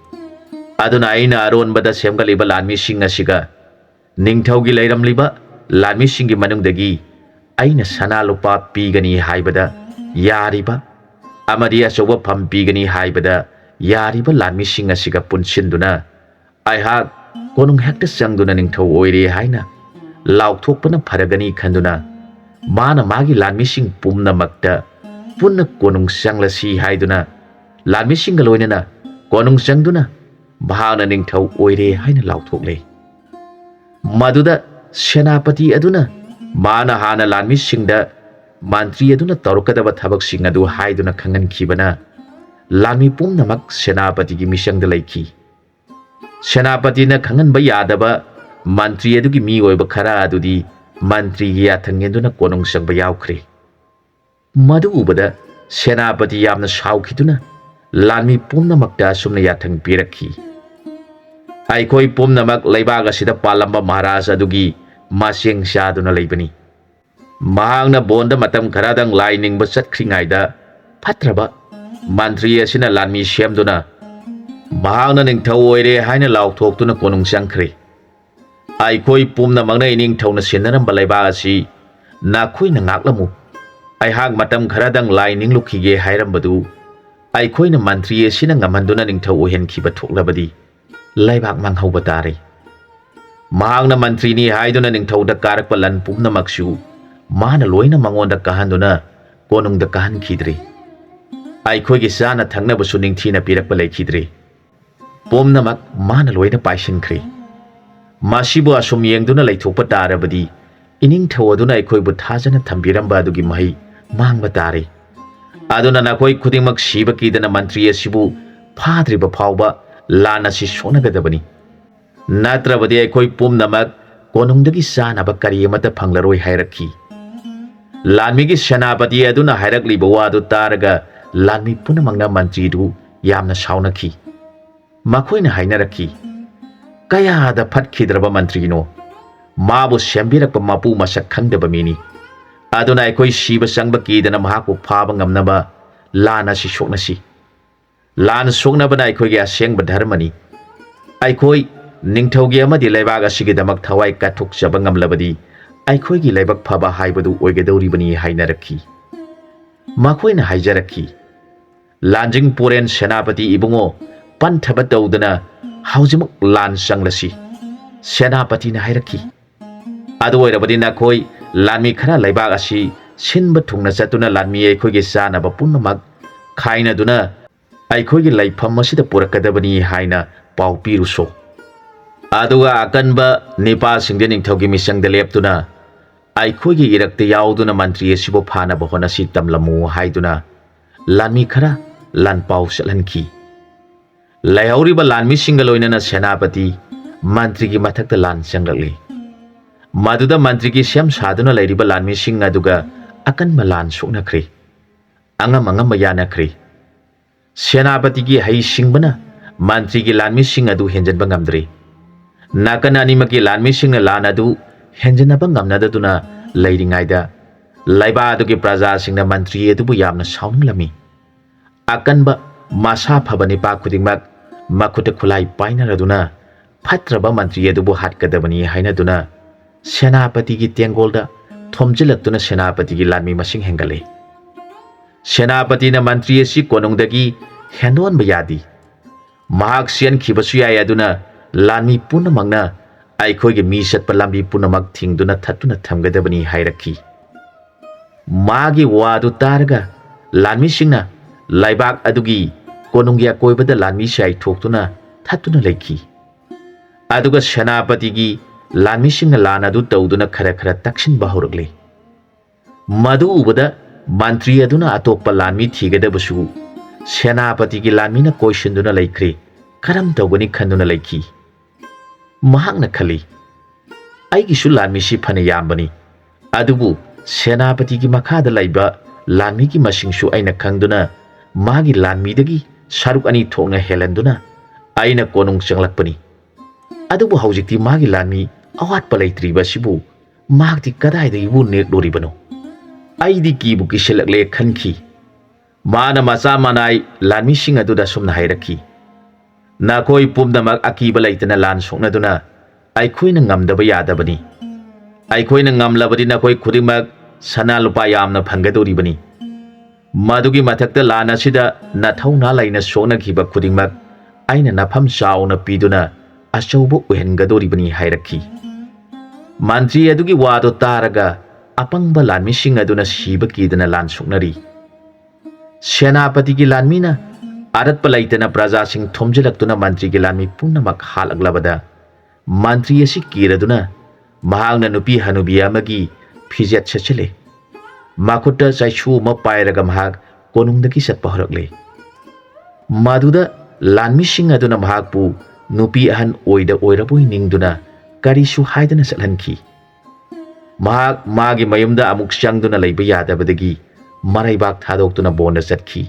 ꯑꯗꯨꯅ ꯑꯩꯅ ꯑꯔꯣꯟꯕꯗ ꯁꯦꯝꯒꯠꯂꯤꯕ ꯂꯥꯟꯃꯤꯁꯤꯡ ꯑꯁꯤꯒ ꯅꯤꯡꯊꯧꯒꯤ ꯂꯩꯔꯝꯂꯤꯕ ꯂꯥꯟꯃꯤꯁꯤꯡꯒꯤ ꯃꯅꯨꯡꯗꯒꯤ ꯑꯩꯅ ꯁꯅꯥ ꯂꯨꯄꯥ ꯄꯤꯒꯅꯤ ꯍꯥꯏꯕꯗ ꯌꯥꯔꯤꯕ ꯑꯃꯗꯤ ꯑꯆꯧꯕ ꯐꯝ ꯄꯤꯒꯅꯤ ꯍꯥꯏꯕꯗ ꯌꯥꯔꯤꯕ ꯂꯥꯟꯃꯤꯁꯤꯡ ꯑꯁꯤꯒ ꯄꯨꯟꯁꯤꯟꯗꯨꯅ ꯑꯩꯍꯥꯛ ꯀꯣꯅꯨꯡ ꯍꯦꯛꯇ ꯆꯪꯗꯨꯅ ꯅꯤꯡꯊꯧ ꯑꯣꯏꯔꯦ ꯍꯥꯏꯅ ꯂꯥꯎꯊꯣꯛꯄꯅ ꯐꯔꯒꯅꯤ ꯈꯟꯗꯨꯅ ꯃꯥꯅ ꯃꯥꯒꯤ ꯂꯥꯟꯃꯤꯁꯤꯡ ꯄꯨꯝꯅꯃꯛꯇ ꯄꯨꯟꯅ ꯀꯣꯅꯨꯡ ꯆꯪꯂꯁꯤ ꯍꯥꯏꯗꯨꯅ ꯂꯥꯟꯃꯤꯁꯤꯡꯒ ꯂꯣꯏꯅꯅ ꯀꯣꯅꯨꯡ ꯆꯪꯗꯨꯅ ꯃꯍꯥꯛꯅ ꯅꯤꯡꯊꯧ ꯑꯣꯏꯔꯦ ꯍꯥꯏꯅ ꯂꯥꯎꯊꯣꯛꯂꯦ ꯃꯗꯨꯗ ꯁꯦꯅꯥꯄꯇꯤ ꯑꯗꯨꯅ ꯃꯥꯅ ꯍꯥꯟꯅ ꯂꯥꯟꯃꯤꯁꯤꯡꯗ ꯃꯟꯇ꯭ꯔꯤ ꯑꯗꯨꯅ ꯇꯧꯔꯛꯀꯗꯕ ꯊꯕꯛꯁꯤꯡ ꯑꯗꯨ ꯍꯥꯏꯗꯨꯅ ꯈꯪꯍꯟꯈꯤꯕꯅ ꯂꯥꯟꯃꯤ ꯄꯨꯝꯅꯃꯛ ꯁꯦꯅꯥꯄꯇꯤꯒꯤ ꯃꯤꯆꯪꯗ ꯂꯩꯈꯤ ꯁꯦꯅꯥꯄꯇꯤꯅ ꯈꯪꯍꯟꯕ ꯌꯥꯗꯕ ꯃꯟꯇ꯭ꯔꯤ ꯑꯗꯨꯒꯤ ꯃꯤꯑꯣꯏꯕ ꯈꯔ ꯑꯗꯨꯗꯤ ꯃꯟꯇ꯭ꯔꯤꯒꯤ ꯌꯥꯊꯪ ꯏꯟꯗꯨꯅ ꯀꯣꯅꯨꯡ ꯆꯪꯕ ꯌꯥꯎꯈ꯭ꯔꯦ ꯃꯗꯨ ꯎꯕꯗ ꯁꯦꯅꯥꯄꯇꯤ ꯌꯥꯝꯅ ꯁꯥꯎꯈꯤꯗꯨꯅ ꯂꯥꯟꯃꯤ ꯄꯨꯝꯅꯃꯛꯇ ꯑꯁꯨꯝꯅ ꯌꯥꯊꯪ ꯄꯤꯔꯛꯈꯤ ꯑꯩꯈꯣꯏ ꯄꯨꯝꯅꯃꯛ ꯂꯩꯕꯥꯛ ꯑꯁꯤꯗ ꯄꯥꯜꯂꯝꯕ ꯃꯍꯥꯔꯥꯖ ꯑꯗꯨꯒꯤ ꯃꯆꯦꯡ ꯆꯥꯗꯨꯅ ꯂꯩꯕꯅꯤ ꯃꯍꯥꯛꯅ ꯕꯣꯟꯗ ꯃꯇꯝ ꯈꯔꯗꯪ ꯂꯥꯏ ꯅꯤꯡꯕ ꯆꯠꯈ꯭ꯔꯤꯉꯩꯗ ꯐꯠꯇ꯭ꯔꯕ ꯃꯟꯇ꯭ꯔꯤ ꯑꯁꯤꯅ ꯂꯥꯟꯃꯤ ꯁꯦꯝꯗꯨꯅ ꯃꯍꯥꯛꯅ ꯅꯤꯡꯊꯧ ꯑꯣꯏꯔꯦ ꯍꯥꯏꯅ ꯂꯥꯎꯊꯣꯛꯇꯨꯅ ꯀꯣꯅꯨꯡ ꯆꯪꯈ꯭ꯔꯦ ꯑꯩꯈꯣꯏ ꯄꯨꯝꯅꯃꯛꯅ ꯏꯅꯤꯡꯊꯧꯅ ꯁꯤꯟꯅꯔꯝꯕ ꯂꯩꯕꯥꯛ ꯑꯁꯤ ꯅꯈꯣꯏꯅ ꯉꯥꯛꯂꯝꯃꯨ ꯑꯩꯍꯥꯛ ꯃꯇꯝ ꯈꯔꯗꯪ ꯂꯥꯏ ꯅꯤꯡꯂꯨꯈꯤꯒꯦ ꯍꯥꯏꯔꯝꯕꯗꯨ ꯑꯩꯈꯣꯏꯅ ꯃꯟꯇ꯭ꯔꯤ ꯑꯁꯤꯅ ꯉꯝꯍꯟꯗꯨꯅ ꯅꯤꯡꯊꯧ ꯑꯣꯏꯍꯟꯈꯤꯕ ꯊꯣꯛꯂꯕꯗꯤ ꯂꯩꯕꯥꯛ ꯃꯥꯡꯍꯧꯕ ꯇꯥꯔꯦ ꯃꯍꯥꯛꯅ ꯃꯟꯇ꯭ꯔꯤꯅꯤ ꯍꯥꯏꯗꯨꯅ ꯅꯤꯡꯊꯧꯗ ꯀꯥꯔꯛꯄ ꯂꯟ ꯄꯨꯝꯅꯃꯛꯁꯨ ꯃꯥꯅ ꯂꯣꯏꯅ ꯃꯉꯣꯟꯗ ꯀꯥꯍꯟꯗꯨꯅ ꯀꯣꯅꯨꯡꯗ ꯀꯥꯍꯟꯈꯤꯗ꯭ꯔꯦ ꯑꯩꯈꯣꯏꯒꯤ ꯆꯥꯅ ꯊꯛꯅꯕꯁꯨ ꯅꯤꯡꯊꯤꯅ ꯄꯤꯔꯛꯄ ꯂꯩꯈꯤꯗ꯭ꯔꯦ ꯄꯨꯝꯅꯃꯛ ꯃꯥꯅ ꯂꯣꯏꯅ ꯄꯥꯏꯁꯤꯟꯈ꯭ꯔꯦ ꯃꯁꯤꯕꯨ ꯑꯁꯨꯝ ꯌꯦꯡꯗꯨꯅ ꯂꯩꯊꯣꯛꯄ ꯇꯥꯔꯕꯗꯤ ꯏꯅꯤꯡꯊꯧ ꯑꯗꯨꯅ ꯑꯩꯈꯣꯏꯕꯨ ꯊꯥꯖꯅ ꯊꯝꯕꯤꯔꯝꯕ ꯑꯗꯨꯒꯤ ꯃꯍꯩ ꯃꯥꯡꯕ ꯇꯥꯔꯦ ꯑꯗꯨꯅ ꯅꯈꯣꯏ ꯈꯨꯗꯤꯡꯃꯛ ꯁꯤꯕ ꯀꯤꯗꯅ ꯃꯟꯇ꯭ꯔꯤ ꯑꯁꯤꯕꯨ ꯐꯥꯗ꯭ꯔꯤꯕ ꯐꯥꯎꯕ ꯂꯥꯟ ꯑꯁꯤ ꯁꯣꯛꯅꯒꯗꯕꯅꯤ ꯅꯠꯇ꯭ꯔꯕꯗꯤ ꯑꯩꯈꯣꯏ ꯄꯨꯝꯅꯃꯛ ꯀꯣꯅꯨꯡꯗꯒꯤ ꯆꯥꯅꯕ ꯀꯔꯤ ꯑꯃꯠꯇ ꯐꯪꯂꯔꯣꯏ ꯍꯥꯏꯔꯛꯈꯤ ꯂꯥꯟꯃꯤꯒꯤ ꯁꯦꯅꯥꯄꯇꯤ ꯑꯗꯨꯅ ꯍꯥꯏꯔꯛꯂꯤꯕ ꯋꯥꯗꯨ ꯇꯥꯔꯒ ꯂꯥꯟꯃꯤ ꯄꯨꯝꯅꯃꯛꯅ ꯃꯟꯇ꯭ꯔꯤꯗꯨ ꯌꯥꯝꯅ ꯁꯥꯎꯅꯈꯤ ꯃꯈꯣꯏꯅ ꯍꯥꯏꯅꯔꯛꯈꯤ ꯀꯌꯥꯗ ꯐꯠꯈꯤꯗ꯭ꯔꯕ ꯃꯟꯇ꯭ꯔꯤꯅꯣ ꯃꯥꯕꯨ ꯁꯦꯝꯕꯤꯔꯛꯄ ꯃꯄꯨ ꯃꯁꯛ ꯈꯪꯗꯕ ꯃꯤꯅꯤ ꯑꯗꯨꯅ ꯑꯩꯈꯣꯏ ꯁꯤꯕ ꯆꯪꯕ ꯀꯤꯗꯅ ꯃꯍꯥꯛꯄꯨ ꯐꯥꯕ ꯉꯝꯅꯕ ꯂꯥꯟ ꯑꯁꯤ ꯁꯣꯛꯅꯁꯤ ꯂꯥꯟ ꯁꯣꯛꯅꯕꯅ ꯑꯩꯈꯣꯏꯒꯤ ꯑꯁꯦꯡꯕ ꯙꯔꯃꯅꯤ ꯑꯩꯈꯣꯏ ꯅꯤꯡꯊꯧꯒꯤ ꯑꯃꯗꯤ ꯂꯩꯕꯥꯛ ꯑꯁꯤꯒꯤꯗꯃꯛ ꯊꯋꯥꯏ ꯀꯠꯊꯣꯛꯆꯕ ꯉꯝꯂꯕꯗꯤ ꯑꯩꯈꯣꯏꯒꯤ ꯂꯥꯏꯕꯛ ꯐꯕ ꯍꯥꯏꯕꯗꯨ ꯑꯣꯏꯒꯗꯧꯔꯤꯕꯅꯤ ꯍꯥꯏꯅꯔꯛꯈꯤ ꯃꯈꯣꯏꯅ ꯍꯥꯏꯖꯔꯛꯈꯤ ꯂꯥꯟꯖꯤꯡ ꯄꯣꯔꯦꯟ ꯁꯦꯅꯥꯄꯇꯤ ꯏꯕꯨꯡꯉꯣ ꯄꯟꯊꯕ ꯇꯧꯗꯅ ꯍꯧꯖꯤꯛꯃꯛ ꯂꯥꯟ ꯆꯪꯂꯁꯤ ꯁꯦꯅꯥꯄꯇꯤꯅ ꯍꯥꯏꯔꯛꯈꯤ ꯑꯗꯨ ꯑꯣꯏꯔꯕꯗꯤ ꯅꯈꯣꯏ ꯂꯥꯟꯃꯤ ꯈꯔ ꯂꯩꯕꯥꯛ ꯑꯁꯤ ꯁꯤꯟꯕ ꯊꯨꯡꯅ ꯆꯠꯇꯨꯅ ꯂꯥꯟꯃꯤ ꯑꯩꯈꯣꯏꯒꯤ ꯆꯥꯅꯕ ꯄꯨꯝꯅꯃꯛ ꯈꯥꯏꯅꯗꯨꯅ ꯑꯩꯈꯣꯏꯒꯤ ꯂꯩꯐꯝ ꯑꯁꯤꯗ ꯄꯨꯔꯛꯀꯗꯕꯅꯤ ꯍꯥꯏꯅ ꯄꯥꯎ ꯄꯤꯔꯨꯁꯣ ꯑꯗꯨꯒ ꯑꯀꯟꯕ ꯅꯤꯄꯥꯁꯤꯡꯗꯤ ꯅꯤꯡꯊꯧꯒꯤ ꯃꯤꯆꯪꯗ ꯂꯦꯞꯇꯨꯅ ꯑꯩꯈꯣꯏꯒꯤ ꯏꯔꯛꯇ ꯌꯥꯎꯗꯨꯅ ꯃꯟꯇ꯭ꯔꯤ ꯑꯁꯤꯕꯨ ꯐꯥꯅꯕ ꯍꯣꯠꯅꯁꯤ ꯇꯝꯂꯝꯃꯨ ꯍꯥꯏꯗꯨꯅ ꯂꯥꯟꯃꯤ ꯈꯔ ꯂꯥꯟꯄꯥꯎ ꯆꯠꯍꯟꯈꯤ ꯂꯩꯍꯧꯔꯤꯕ ꯂꯥꯟꯃꯤꯁꯤꯡꯒ ꯂꯣꯏꯅꯅ ꯁꯦꯅꯥꯄꯇꯤ ꯃꯟꯇ꯭ꯔꯤꯒꯤ ꯃꯊꯛꯇ ꯂꯥꯟ ꯆꯪꯂꯛꯂꯤ ꯃꯗꯨꯗ ꯃꯟꯇ꯭ꯔꯤꯒꯤ ꯁꯦꯝ ꯁꯥꯗꯨꯅ ꯂꯩꯔꯤꯕ ꯂꯥꯟꯃꯤꯁꯤꯡ ꯑꯗꯨꯒ ꯑꯀꯟꯕ ꯂꯥꯟ ꯁꯣꯛꯅꯈ꯭ꯔꯦ ꯑꯉꯝ ꯑꯉꯝꯕ ꯌꯥꯅꯈ꯭ꯔꯦ ꯁꯦꯅꯥꯄꯇꯤꯒꯤ ꯍꯩꯁꯤꯡꯕꯅ mantri ki lanmi sing adu henjan ba ngamdri nakan animaki lanmi sing na lan adu henjan ba ngamnadaduna leiringaida laiba adu ki praja sing na mantri adu bu yamna saunglami akanba masa phabani pa khudingmak makuta khulai painaraduna phatraba mantri adu bu hatkadabani hainaduna senapati ki tengolda thomjilaktuna senapati ki lanmi masing hengale senapati na mantri asi konongdagi hendon bayadi mahak sian khibasu yai aduna lanmi punamakna aikhoi gi mi satpa lambi punamak thingduna thatuna thamgadabani hairakhi magi wadu targa lanmi singna laibak adugi konungya koibada lanmi sai thoktuna thatuna leikhi aduga senapati gi lanmi singna lan adu tawduna khara khara taksin bahurgle madu ubada mantri aduna atokpa lanmi thigadabusu senapati gi lanmi na koisinduna laikre karam tawgani khanduna laikhi mahakna khali aigi su lanmi si phane yambani adubu senapati gi makhada laiba lanmi gi masingsu aina khangduna magi lanmi dagi saruk ani thokna helanduna aina konung changlakpani adubu haujikti magi lanmi awat palaitriba sibu magti kadai dagi bu nek doribano aidi ki bu kiselakle khanki mana macha manai lanmi sing adu da somna hairakhi na koi pumdamak akiba laitana lan soknaduna ai khoina ngamdaba yadabani ai khoina ngamlabadi na koi khudimak sana lupa yamna phangadoribani madugi mathakta lan asida na thauna laina sokna khiba khudimak aina nafam chauna piduna achaubo uhengadoribani hairakhi mantri adugi wado taraga apangba lanmi sing aduna siba kidana lan soknari senapati gi lanmina arat palaitana praja sing thomjilaktuna mantri gi lanmi punamak halaglabada mantri asi kiraduna mahangna nupi hanubi amagi phijet chachile makutta chaichu ma pairaga mahak konungdagi satpa horakle maduda lanmi sing aduna mahakpu nupi ahan oida oiraboi ningduna karisu haidana salhanki mahak magi mayumda amuk changduna leiba yadabadagi maraibak thadoktuna bonda chatki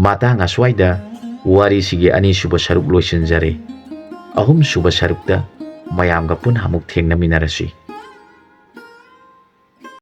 matang aswaida wari sigi ani suba saruk loisinjare ahum suba sarukta mayamga pun hamuk thengna minarasi